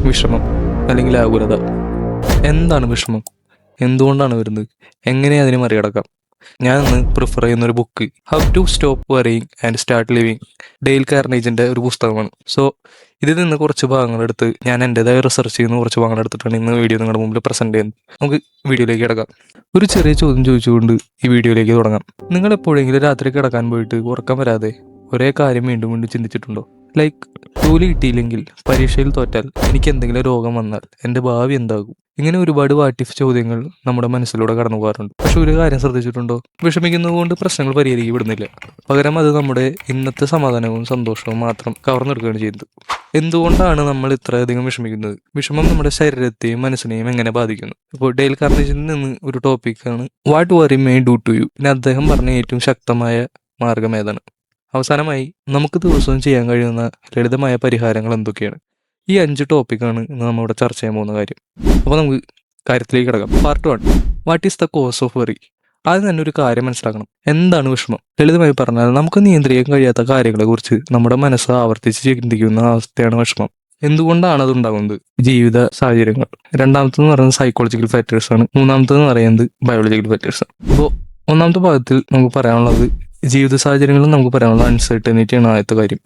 വിഷമം അല്ലെങ്കിൽ ആകുലത. എന്താണ് വിഷമം? എന്തുകൊണ്ടാണ് വരുന്നത്? എങ്ങനെ അതിനെ മറികടക്കാം? ഞാൻ ഇന്ന് പ്രിഫർ ചെയ്യുന്ന ഒരു book how to stop worrying and start living, Dale കാർണേജിന്റെ ഒരു പുസ്തകമാണ്. സോ ഇതിൽ നിന്ന് കുറച്ച് ഭാഗങ്ങളെടുത്ത് ഞാൻ എൻ്റെതായ റിസർച്ച് ചെയ്യുന്ന കുറച്ച് ഭാഗങ്ങളെടുത്തിട്ടാണ് ഇന്ന് വീഡിയോ നിങ്ങളുടെ മുമ്പിൽ പ്രസന്റ് ചെയ്യുന്നത്. നമുക്ക് വീഡിയോയിലേക്ക് കിടക്കാം. ഒരു ചെറിയ ചോദ്യം ചോദിച്ചുകൊണ്ട് ഈ വീഡിയോയിലേക്ക് തുടങ്ങാം. നിങ്ങൾ എപ്പോഴെങ്കിലും രാത്രി കിടക്കാൻ പോയിട്ട് ഉറക്കം വരാതെ ഒരേ കാര്യം വീണ്ടും വീണ്ടും ചിന്തിച്ചിട്ടുണ്ടോ? ലൈക്ക്, ജോലി കിട്ടിയില്ലെങ്കിൽ, പരീക്ഷയിൽ തോറ്റാൽ, എനിക്ക് എന്തെങ്കിലും രോഗം വന്നാൽ എൻ്റെ ഭാവി എന്താകും? ഇങ്ങനെ ഒരുപാട് വാട്ടിഫ് ചോദ്യങ്ങൾ നമ്മുടെ മനസ്സിലൂടെ കടന്നു പോകാറുണ്ട്. പക്ഷെ ഒരു കാര്യം ശ്രദ്ധിച്ചിട്ടുണ്ടോ? വിഷമിക്കുന്നതുകൊണ്ട് പ്രശ്നങ്ങൾ പരിഹരിക്കപ്പെടുന്നില്ല. പകരം അത് നമ്മുടെ ഇന്നത്തെ സമാധാനവും സന്തോഷവും മാത്രം കവർന്നെടുക്കുകയാണ് ചെയ്യുന്നത്. എന്തുകൊണ്ടാണ് നമ്മൾ ഇത്രയധികം വിഷമിക്കുന്നത്? വിഷമം നമ്മുടെ ശരീരത്തെയും മനസ്സിനെയും എങ്ങനെ ബാധിക്കുന്നു? ഇപ്പോൾ ഡെയിൽ കാർണേജിൽ നിന്ന് ഒരു ടോപ്പിക്കാണ് what worry may do to you. പിന്നെ അദ്ദേഹം പറഞ്ഞ ഏറ്റവും ശക്തമായ മാർഗം ഏതാണ്? അവസാനമായി, നമുക്ക് ദിവസവും ചെയ്യാൻ കഴിയുന്ന ലളിതമായ പരിഹാരങ്ങൾ എന്തൊക്കെയാണ്? ഈ 5 ടോപ്പിക്കാണ് ഇന്ന് നമ്മളിവിടെ ചർച്ച ചെയ്യാൻ പോകുന്ന കാര്യം. അപ്പോൾ നമുക്ക് കാര്യത്തിലേക്ക് കിടക്കാം. Part 1, what is the cause of worry? ആദ്യം തന്നെ ഒരു കാര്യം മനസ്സിലാക്കണം. എന്താണ് വിഷമം? ലളിതമായി പറഞ്ഞാൽ, നമുക്ക് നിയന്ത്രിക്കാൻ കഴിയാത്ത കാര്യങ്ങളെക്കുറിച്ച് നമ്മുടെ മനസ്സ് ആവർത്തിച്ച് ചിന്തിക്കുന്ന അവസ്ഥയാണ് വിഷമം. എന്തുകൊണ്ടാണ് അത് ഉണ്ടാകുന്നത്? ജീവിത സാഹചര്യങ്ങൾ. രണ്ടാമത്തെന്ന് പറയുന്നത് സൈക്കോളജിക്കൽ ഫാക്ടേഴ്സ് ആണ്. മൂന്നാമത്തെന്ന് പറയുന്നത് ബയോളജിക്കൽ ഫാക്ടേഴ്സ് ആണ്. അപ്പോൾ ഒന്നാമത്തെ ഭാഗത്തിൽ നമുക്ക് പറയാനുള്ളത് ജീവിത സാഹചര്യങ്ങളും നമുക്ക് പറയാനുള്ളത് അൺസർട്ടനിറ്റിയാണ്. ആദ്യത്തെ കാര്യം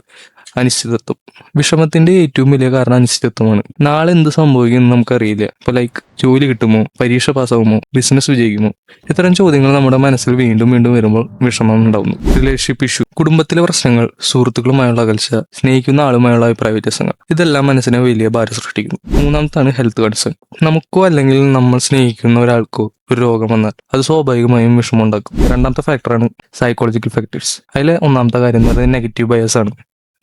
അനിശ്ചിതത്വം. വിഷമത്തിന്റെ ഏറ്റവും വലിയ കാരണം അനിശ്ചിതത്വമാണ്. നാളെ എന്ത് സംഭവിക്കുമെന്ന് നമുക്കറിയില്ല. ഇപ്പൊ ലൈക്ക്, ജോലി കിട്ടുമോ, പരീക്ഷ പാസ്സാകുമോ, ബിസിനസ് വിജയിക്കുമോ? ഇത്തരം ചോദ്യങ്ങൾ നമ്മുടെ മനസ്സിൽ വീണ്ടും വീണ്ടും വരുമ്പോൾ വിഷമം ഉണ്ടാവുന്നു. റിലേഷൻഷിപ്പ് ഇഷ്യൂ, കുടുംബത്തിലെ പ്രശ്നങ്ങൾ, സുഹൃത്തുക്കളുമായുള്ള അകൽച്ച, സ്നേഹിക്കുന്ന ആളുമായുള്ള അഭിപ്രായ വ്യത്യാസങ്ങൾ, ഇതെല്ലാം മനസ്സിനെ വലിയ ഭാരം സൃഷ്ടിക്കുന്നു. മൂന്നാമത്താണ് ഹെൽത്ത് കൺസേൺ. നമുക്കോ അല്ലെങ്കിൽ നമ്മൾ സ്നേഹിക്കുന്ന ഒരാൾക്കോ ഒരു രോഗം വന്നാൽ അത് സ്വാഭാവികമായും വിഷമം ഉണ്ടാക്കും. രണ്ടാമത്തെ ഫാക്ടറാണ് സൈക്കോളജിക്കൽ ഫാക്ടേഴ്സ്. അതിലെ ഒന്നാമത്തെ കാര്യം എന്ന് പറയുന്നത് നെഗറ്റീവ് ബയസ് ആണ്.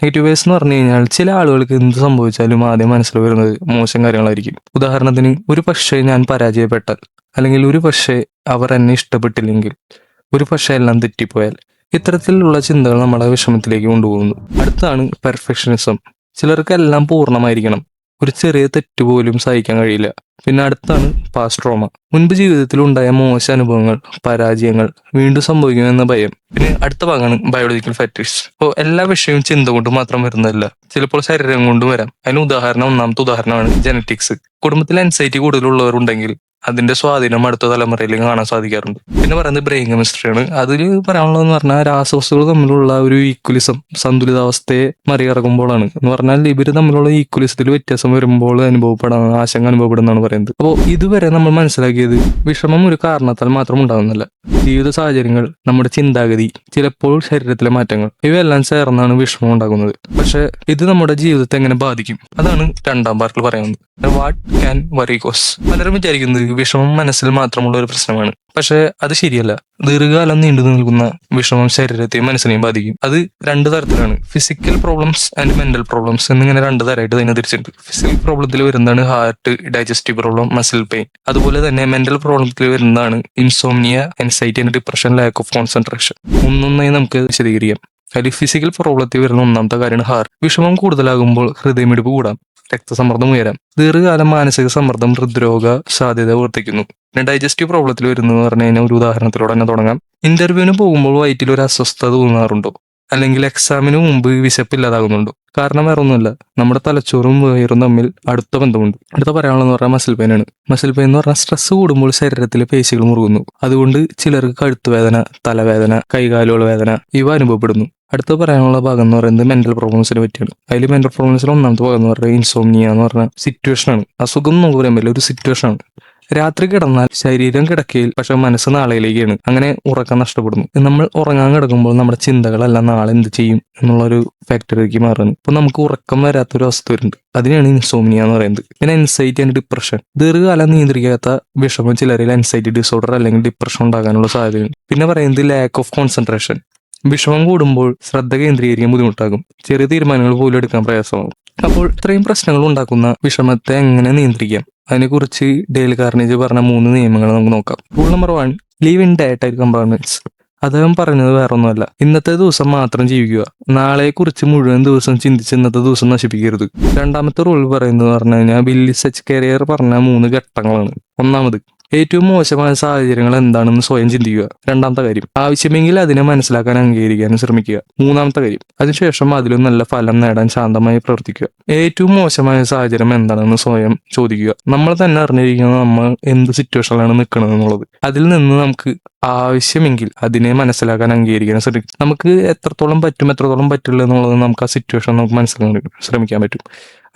നെഗറ്റീവ് ബയസ് എന്ന് പറഞ്ഞു കഴിഞ്ഞാൽ, ചില ആളുകൾക്ക് എന്ത് സംഭവിച്ചാലും ആദ്യം മനസ്സിൽ വരുന്നത് മോശം കാര്യങ്ങളായിരിക്കും. ഉദാഹരണത്തിന്, ഒരു പക്ഷേ ഞാൻ പരാജയപ്പെട്ടാൽ, അല്ലെങ്കിൽ ഒരു പക്ഷേ അവർ എന്നെ ഇഷ്ടപ്പെട്ടില്ലെങ്കിൽ, ഒരു പക്ഷേ എല്ലാം തെറ്റിപ്പോയാൽ, ഇത്തരത്തിലുള്ള ചിന്തകൾ നമ്മളെ വിഷമത്തിലേക്ക് കൊണ്ടുപോകുന്നു. അടുത്താണ് പെർഫെക്ഷനിസം. ചിലർക്ക് എല്ലാം പൂർണ്ണമായിരിക്കണം, ഒരു ചെറിയ തെറ്റ് പോലും സഹിക്കാൻ കഴിയില്ല. പിന്നെ അടുത്താണ് പാസ്റ്റ് ട്രോമ. മുൻപ് ജീവിതത്തിൽ ഉണ്ടായ മോശം അനുഭവങ്ങൾ, പരാജയങ്ങൾ വീണ്ടും സംഭവിക്കുമെന്ന ഭയം. പിന്നെ അടുത്ത ഭാഗമാണ് ബയോളജിക്കൽ ഫാക്ടേഴ്സ്. അപ്പോൾ എല്ലാ വിഷയവും ചിന്ത കൊണ്ട് മാത്രം വരുന്നതല്ല, ചിലപ്പോൾ ശരീരം കൊണ്ടും വരാം. അതിന് ഒന്നാമത്തെ ഉദാഹരണമാണ് ജനറ്റിക്സ്. കുടുംബത്തിൽ ആൻസൈറ്റി കൂടുതലുള്ളവരുണ്ടെങ്കിൽ അതിന്റെ സ്വാധീനം അടുത്ത തലമുറയിൽ കാണാൻ സാധിക്കാറുണ്ട്. പിന്നെ പറയുന്നത് ബ്രെയിൻ കെമിസ്ട്രിയാണ്. അതിൽ പറയാനുള്ളതെന്ന് പറഞ്ഞാൽ, രാസവസ്തുക്കൾ തമ്മിലുള്ള ഒരു ഈക്വലിസം, സന്തുലിതാവസ്ഥയെ മറികടക്കുമ്പോഴാണ്. എന്ന് പറഞ്ഞാൽ, ഇവർ തമ്മിലുള്ള ഈക്വലിസത്തിൽ വ്യത്യാസം വരുമ്പോൾ ആശങ്ക അനുഭവപ്പെടുന്നതാണ് പറയുന്നത്. അപ്പോൾ ഇതുവരെ നമ്മൾ മനസ്സിലാക്കിയത് വിഷമം ഒരു കാരണത്താൽ മാത്രം ഉണ്ടാകുന്നില്ല. ജീവിത സാഹചര്യങ്ങൾ, നമ്മുടെ ചിന്താഗതി, ചിലപ്പോൾ ശരീരത്തിലെ മാറ്റങ്ങൾ, ഇവയെല്ലാം ചേർന്നാണ് വിഷമം ഉണ്ടാകുന്നത്. പക്ഷെ ഇത് നമ്മുടെ ജീവിതത്തെ എങ്ങനെ ബാധിക്കും? അതാണ് രണ്ടാം പാർട്ടിൽ പറയുന്നത്. What can worry cause? പലരും വിചാരിക്കുന്നത് വിഷമം മനസ്സിൽ മാത്രമുള്ള ഒരു പ്രശ്നമാണ്. പക്ഷെ അത് ശരിയല്ല. ദീർഘകാലം നീണ്ടു നിൽക്കുന്ന വിഷമം ശരീരത്തെയും മനസ്സിനെയും ബാധിക്കും. അത് 2 തരത്തിലാണ്: physical problems and mental problems എന്നിങ്ങനെ 2 തരമായിട്ട് തന്നെ തിരിച്ചിട്ടുണ്ട്. ഫിസിക്കൽ പ്രോബ്ലത്തിൽ വരുന്നതാണ് heart, digestive problem, muscle pain. അതുപോലെ തന്നെ മെന്റൽ പ്രോബ്ലത്തിൽ വരുന്നതാണ് insomnia, anxiety and depression, lack of concentration. ഒന്നൊന്നായി നമുക്ക് വിശദീകരിക്കാം. അതിൽ ഫിസിക്കൽ പ്രോബ്ലത്തിൽ വരുന്ന ഒന്നാമത്തെ കാര്യമാണ് ഹാർട്ട്. വിഷമം കൂടുതലാകുമ്പോൾ ഹൃദയമിടിപ്പ് കൂടാം, രക്തസമ്മർദ്ദം ഉയരാം, ദീർഘകാലം മാനസിക സമ്മർദ്ദം, ഹൃദ്രോഗ സാധ്യത വർദ്ധിക്കുന്നു. പിന്നെ ഡൈജസ്റ്റീവ് പ്രോബ്ലത്തിൽ വരുന്നത് പറഞ്ഞു കഴിഞ്ഞാൽ ഒരു ഉദാഹരണത്തിലൂടെ തന്നെ തുടങ്ങാം. ഇന്റർവ്യൂവിന് പോകുമ്പോൾ വയറ്റിൽ ഒരു അസ്വസ്ഥത തോന്നാറുണ്ടോ? അല്ലെങ്കിൽ എക്സാമിന് മുമ്പ് വിശപ്പില്ലാതാകുന്നുണ്ടോ? കാരണം വേറെ ഒന്നുമില്ല, നമ്മുടെ തലച്ചോറും വയറും തമ്മിൽ അടുത്ത ബന്ധമുണ്ട്. അടുത്ത പറയാനുള്ളതെന്ന് പറഞ്ഞാൽ മസിൽ പെയിൻ ആണ്. മസിൽ പെയിൻ എന്ന് പറഞ്ഞാൽ സ്ട്രെസ് കൂടുമ്പോൾ ശരീരത്തിലെ പേശികൾ മുറുകുന്നു. അതുകൊണ്ട് ചിലർക്ക് കഴുത്തുവേദന, തലവേദന, കൈകാലുകൾ വേദന ഇവ അനുഭവപ്പെടുന്നു. അടുത്ത പറയാനുള്ള ഭാഗം എന്ന് പറയുന്നത് മെന്റൽ പ്രോബ്ലംസിനെ പറ്റിയാണ്. അതിൽ മെന്റൽ പ്രോബ്ലംസിൽ ഒന്നാമത്തെ ഭാഗം എന്ന് പറയുന്നത് ഇൻസോംനിയ എന്ന് പറഞ്ഞ സിറ്റുവേഷൻ ആണ്. അസുഖം നമുക്ക് പറയാൻ പറ്റില്ല, ഒരു സിറ്റുവേഷൻ ആണ്. രാത്രി കിടന്നാൽ ശരീരം കിടക്കയിൽ, പക്ഷെ മനസ്സ് നാളെയിലേക്കാണ്. അങ്ങനെ ഉറക്കം നഷ്ടപ്പെടുന്നു. നമ്മൾ ഉറങ്ങാൻ കിടക്കുമ്പോൾ നമ്മുടെ ചിന്തകളെല്ലാം നാളെ എന്ത് ചെയ്യും എന്നുള്ളൊരു ഫാക്ടറിലേക്ക് മാറുന്നു. ഇപ്പൊ നമുക്ക് ഉറക്കം വരാത്തൊരു അവസ്ഥ വരുന്നുണ്ട്. അതിനാണ് ഇൻസോംനിയ എന്ന് പറയുന്നത്. പിന്നെ ആൻസൈറ്റി ആൻഡ് ഡിപ്രഷൻ. ദീർഘകാലം നിയന്ത്രിക്കാത്ത വിഷമം ചിലരിൽ ആൻസൈറ്റി ഡിസോർഡർ അല്ലെങ്കിൽ ഡിപ്രഷൻ ഉണ്ടാകാനുള്ള സാധ്യതയുണ്ട്. പിന്നെ പറയുന്നത് ലാക്ക് ഓഫ് കോൺസെൻട്രേഷൻ. വിഷമം കൂടുമ്പോൾ ശ്രദ്ധ കേന്ദ്രീകരിക്കാൻ ബുദ്ധിമുട്ടാകും, ചെറിയ തീരുമാനങ്ങൾ പോലും എടുക്കാൻ പ്രയാസമാകും. അപ്പോൾ ഇത്രയും പ്രശ്നങ്ങൾ ഉണ്ടാക്കുന്ന വിഷമത്തെ എങ്ങനെ നിയന്ത്രിക്കാം? അതിനെക്കുറിച്ച് ഡെയിൽ കാർണേജ് പറഞ്ഞ 3 നിയമങ്ങൾ നമുക്ക് നോക്കാം. Rule number 1, live in day tight compartments. അദ്ദേഹം പറഞ്ഞത് വേറൊന്നുമല്ല, ഇന്നത്തെ ദിവസം മാത്രം ജീവിക്കുക, നാളെക്കുറിച്ച് മുഴുവൻ ദിവസം ചിന്തിച്ച് ഇന്നത്തെ ദിവസം നശിപ്പിക്കരുത്. രണ്ടാമത്തെ റൂൾ പറയുന്നത് പറഞ്ഞു കഴിഞ്ഞാൽ, ബില്ലി സച്ച് കരിയർ പറഞ്ഞ 3 ഘട്ടങ്ങളാണ്. ഒന്നാമത്, ഏറ്റവും മോശമായ സാഹചര്യങ്ങൾ എന്താണെന്ന് സ്വയം ചിന്തിക്കുക. രണ്ടാമത്തെ കാര്യം, ആവശ്യമെങ്കിൽ അതിനെ മനസ്സിലാക്കാൻ അംഗീകരിക്കാനും ശ്രമിക്കുക. മൂന്നാമത്തെ കാര്യം, അതിനുശേഷം അതിലും നല്ല ഫലം നേടാൻ ശാന്തമായി പ്രവർത്തിക്കുക. ഏറ്റവും മോശമായ സാഹചര്യം എന്താണെന്ന് സ്വയം ചോദിക്കുക. നമ്മൾ തന്നെ അറിഞ്ഞിരിക്കുന്നത് നമ്മൾ എന്ത് സിറ്റുവേഷനിലാണ് നിൽക്കുന്നത് എന്നുള്ളത്. അതിൽ നിന്ന് നമുക്ക് ആവശ്യമെങ്കിൽ അതിനെ മനസ്സിലാക്കാൻ അംഗീകരിക്കാൻ ശ്രമിക്കും. നമുക്ക് എത്രത്തോളം പറ്റും എത്രത്തോളം പറ്റില്ല എന്നുള്ളത് നമുക്ക് ആ സിറ്റുവേഷൻ നമുക്ക് മനസ്സിലാക്കാൻ ശ്രമിക്കാൻ പറ്റും.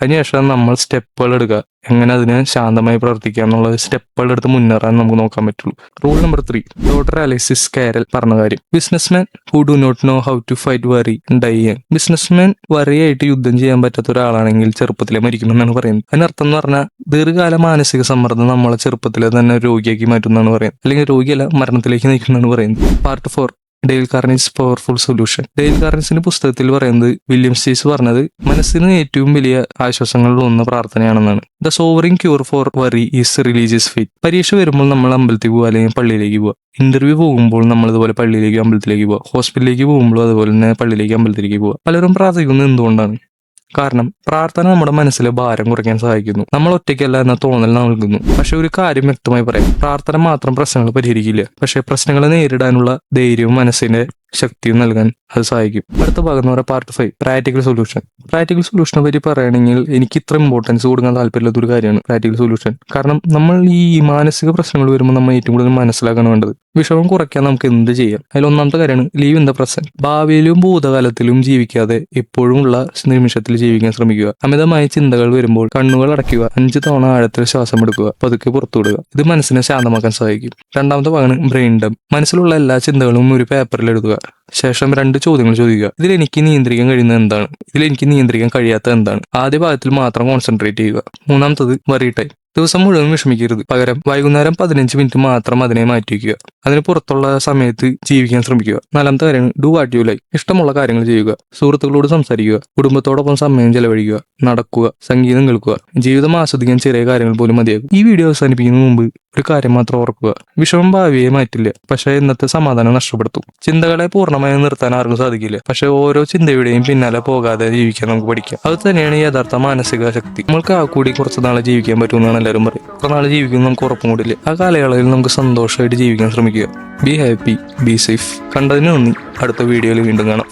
അതിനുശേഷം നമ്മൾ സ്റ്റെപ്പുകൾ എടുക്കുക. എങ്ങനെ അതിനെ ശാന്തമായി പ്രവർത്തിക്കുക എന്നുള്ളത് സ്റ്റെപ്പുകൾ എടുത്ത് മുന്നേറാൻ നമുക്ക് നോക്കാൻ പറ്റുള്ളൂ. Rule number 3, doctor Alexis Carrel പറഞ്ഞ കാര്യം. Businessman who do not know how to fight worry die young. Businessman വറിയായിട്ട് യുദ്ധം ചെയ്യാൻ പറ്റാത്ത ഒരാളാണെങ്കിൽ ചെറുപ്പത്തിലെ മരിക്കുമെന്നാണ് പറയുന്നത്. അതിനർത്ഥം എന്ന് പറഞ്ഞാൽ ദീർഘകാല മാനസിക സമ്മർദ്ദം നമ്മളെ ചെറുപ്പത്തിലെ തന്നെ രോഗിയാക്കി മാറ്റുന്നതാണ് പറയുന്നത്. അല്ലെങ്കിൽ രോഗിയല്ല, മരണത്തിലേക്ക് നയിക്കുന്നതാണ് പറയുന്നത്. Part 4, Dale Carnegie's powerful solution. Dale കാർണീസിന്റെ പുസ്തകത്തിൽ പറയുന്നത്, വില്യം സ്റ്റീസ് പറഞ്ഞത്, മനസ്സിന് ഏറ്റവും വലിയ ആശ്വാസങ്ങളിൽ ഒന്ന് പ്രാർത്ഥനയാണെന്നാണ്. The sovereign cure for worry is religious faith. പരീക്ഷ വരുമ്പോൾ നമ്മൾ അമ്പലത്തിൽ പോകുക അല്ലെങ്കിൽ പള്ളിയിലേക്ക് പോവുക. ഇന്റർവ്യൂ പോകുമ്പോൾ നമ്മൾ ഇതുപോലെ പള്ളിയിലേക്ക് അമ്പലത്തിലേക്ക് പോവുക. ഹോസ്പിറ്റലിലേക്ക് പോകുമ്പോൾ അതുപോലെ തന്നെ പള്ളിയിലേക്ക് അമ്പലത്തിലേക്ക് പോവുക. പലരും പ്രാർത്ഥിക്കുന്നത് എന്തുകൊണ്ടാണ്? കാരണം പ്രാർത്ഥന നമ്മുടെ മനസ്സിലെ ഭാരം കുറയ്ക്കാൻ സഹായിക്കുന്നു. നമ്മൾ ഒറ്റയ്ക്കല്ല എന്ന തോന്നൽ നൽകുന്നു. പക്ഷെ ഒരു കാര്യം വ്യക്തമായി പറയാം, പ്രാർത്ഥന മാത്രം പ്രശ്നങ്ങൾ പരിഹരിക്കില്ല. പക്ഷെ പ്രശ്നങ്ങളെ നേരിടാനുള്ള ധൈര്യവും മനസ്സിന്റെ ശക്തിയും നൽകാൻ അത് സഹായിക്കും. അടുത്ത ഭാഗം എന്ന് പറയുക പാർട്ട് 5, പ്രാക്ടിക്കൽ സൊല്യൂഷൻ. പ്രാക്ടിക്കൽ സൊല്യൂഷനെ പറ്റി പറയുകയാണെങ്കിൽ എനിക്ക് ഇത്ര ഇമ്പോർട്ടൻസ് കൊടുക്കാൻ താല്പര്യമില്ലാത്ത ഒരു കാര്യമാണ് പ്രാക്ടിക്കൽ സൊല്യൂഷൻ. കാരണം നമ്മൾ ഈ മാനസിക പ്രശ്നങ്ങൾ വരുമ്പോൾ നമ്മൾ ഏറ്റവും കൂടുതൽ മനസ്സിലാക്കാൻ വേണ്ടത് വിഷമം കുറയ്ക്കാൻ നമുക്ക് എന്ത് ചെയ്യാം. അതിൽ ഒന്നാമത്തെ കാര്യമാണ് ലീവ് ഇൻ ദ പ്രസന്റ്. ഭാവിയിലും ഭൂതകാലത്തിലും ജീവിക്കാതെ എപ്പോഴുമുള്ള നിമിഷത്തിൽ ജീവിക്കാൻ ശ്രമിക്കുക. അമിതമായ ചിന്തകൾ വരുമ്പോൾ കണ്ണുകൾ അടയ്ക്കുക, 5 തവണ ആഴത്തിൽ ശ്വാസം എടുക്കുക, പതുക്കെ പുറത്തുവിടുക. ഇത് മനസ്സിനെ ശാന്തമാക്കാൻ സഹായിക്കും. രണ്ടാമത്തെ ഭാഗമാണ് ബ്രെയിൻ ഡംപ്. മനസ്സിലുള്ള എല്ലാ ചിന്തകളും ഒരു പേപ്പറിൽ എഴുതുക. ശേഷം 2 ചോദ്യങ്ങൾ ചോദിക്കുക. ഇതിൽ എനിക്ക് നിയന്ത്രിക്കാൻ കഴിയുന്നത് എന്താണ്? ഇതിൽ എനിക്ക് നിയന്ത്രിക്കാൻ കഴിയാത്തത് എന്താണ്? ആദ്യ ഭാഗത്തിൽ മാത്രം കോൺസെൻട്രേറ്റ് ചെയ്യുക. മൂന്നാമത്തത് വറി ടൈം. ദിവസം മുഴുവൻ വിഷമിക്കരുത്. പകരം വൈകുന്നേരം 15 മിനിറ്റ് മാത്രം അതിനെ മാറ്റിവെക്കുക. അതിന് പുറത്തുള്ള സമയത്ത് ജീവിക്കാൻ ശ്രമിക്കുക. നാലാമത്തെ കാര്യം, ഡു വാട്ട് യു ലൈക്ക്. ഇഷ്ടമുള്ള കാര്യങ്ങൾ ചെയ്യുക. സുഹൃത്തുക്കളോട് സംസാരിക്കുക. കുടുംബത്തോടൊപ്പം സമയം ചെലവഴിക്കുക. നടക്കുക. സംഗീതം കേൾക്കുക. ജീവിതം ആസ്വദിക്കാൻ ചെറിയ കാര്യങ്ങൾ പോലും മതിയാകും. ഈ വീഡിയോ അവസാനിപ്പിക്കുന്നതിന് മുമ്പ് ഒരു കാര്യം മാത്രം ഓർക്കുക, വിഷമം ഭാവിയെ മാറ്റില്ല, പക്ഷെ ഇന്നത്തെ സമാധാനം നഷ്ടപ്പെടുത്തും. ചിന്തകളെ പൂർണ്ണമായും നിർത്താൻ ആർക്കും സാധിക്കില്ല, പക്ഷെ ഓരോ ചിന്തയുടെയും പിന്നാലെ പോകാതെ ജീവിക്കാൻ നമുക്ക് പഠിക്കാം. അത് തന്നെയാണ് യഥാർത്ഥ മാനസിക ശക്തി. നമ്മൾക്ക് ആ കൂടി കുറച്ച് നാളെ ജീവിക്കാൻ പറ്റുമെന്നാണ് എല്ലാവരും പറയും. കുറച്ച് നാളെ ജീവിക്കും നമുക്ക് ഉറപ്പും കൂടില്ല. ആ കാലയളവിൽ നമുക്ക് സന്തോഷമായിട്ട് ജീവിക്കാൻ ശ്രമിക്കുക. Be happy, be safe. കണ്ടതിന് നന്ദി. അടുത്ത വീഡിയോയിൽ വീണ്ടും കാണാം.